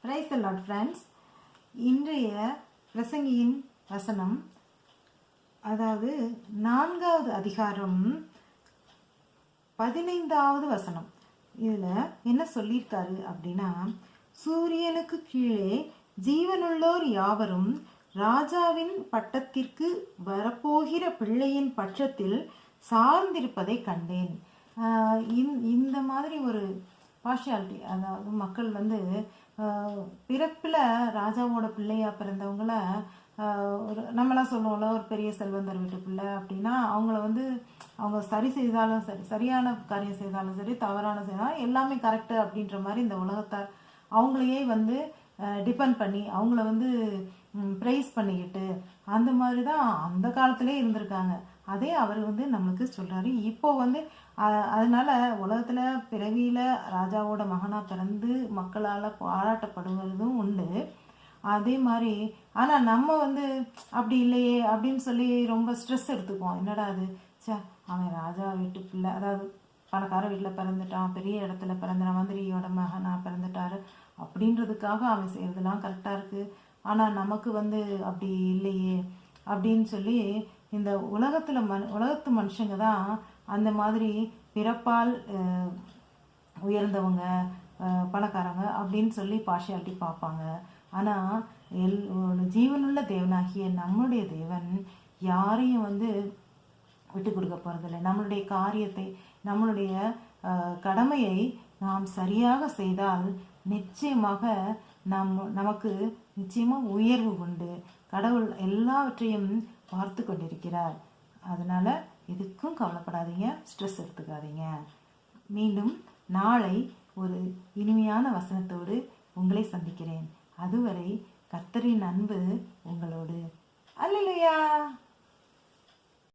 Praise the Lord friends. இன்றைய பிரசங்கியின் வசனம், அதாவது 4வது அதிகாரம் 15வது வசனம். இதில் என்ன சொல்லியிருக்காரு அப்படின்னா, சூரியனுக்கு கீழே ஜீவனுள்ளோர் யாவரும் ராஜாவின் பட்டத்திற்கு வரப்போகிற பிள்ளையின் பட்சத்தில் சார்ந்திருப்பதை கண்டேன். இந்த மாதிரி ஒரு பார்ஷியாலிட்டி, அதாவது மக்கள் பிறப்பில் ராஜாவோட பிள்ளையா பிறந்தவங்கள ஒரு நம்மளாம் சொல்லுவோம்ல, ஒரு பெரிய செல்வந்தர் வீட்டு பிள்ளை அப்படின்னா அவங்கள அவங்க சரி செய்தாலும் சரி, சரியான காரியம் செய்தாலும் சரி, தவறான செய்தாலும் எல்லாமே கரெக்டு அப்படின்ற மாதிரி இந்த உலகத்தார் அவங்களையே டிபெண்ட் பண்ணி அவங்கள ப்ரைஸ் பண்ணிக்கிட்டு அந்த மாதிரி தான் அந்த காலத்திலே இருந்திருக்காங்க. அதே அவர் நம்மளுக்கு சொல்கிறாரு. இப்போ அதனால உலகத்தில் பிறவியில் ராஜாவோட மகனாக பிறந்து மக்களால் பாராட்டப்படுவதும் உண்டு. அதே மாதிரி ஆனால் நம்ம அப்படி இல்லையே அப்படின்னு சொல்லி ரொம்ப ஸ்ட்ரெஸ் எடுத்துக்குவோம். என்னடா அது, அவன் ராஜா வீட்டு பிள்ளை, அதாவது பணக்கார வீட்டில் பிறந்துட்டான், பெரிய இடத்துல பிறந்த மந்திரியோட மகனாக பிறந்துட்டாரு அப்படின்றதுக்காக அவன் செய்கிறதுலாம் கரெக்டாக இருக்குது. ஆனால் நமக்கு அப்படி இல்லையே அப்படின்னு சொல்லி இந்த உலகத்து மனுஷங்க தான் அந்த மாதிரி பிறப்பால் உயர்ந்தவங்க, பணக்காரங்க அப்படின்னு சொல்லி பார்ஷியாலிட்டி பார்ப்பாங்க. ஆனால் ஜீவனுள்ள தேவனாகிய நம்மளுடைய தேவன் யாரையும் விட்டு கொடுக்க போகிறதில்லை. நம்மளுடைய காரியத்தை, நம்மளுடைய கடமையை நாம் சரியாக செய்தால் நிச்சயமாக நமக்கு நிச்சயமாக உயர்வு உண்டு. கடவுள் எல்லாவற்றையும் பார்த்து கொண்டிருக்கிறார். அதனால் எதுக்கும் கவலைப்படாதீங்க, ஸ்ட்ரெஸ் எடுத்துக்காதீங்க. மீண்டும் நாளை ஒரு இனிமையான வசனத்தோடு உங்களை சந்திக்கிறேன். அதுவரை கர்த்தரின் அன்பு உங்களோடு. அல்லேலூயா.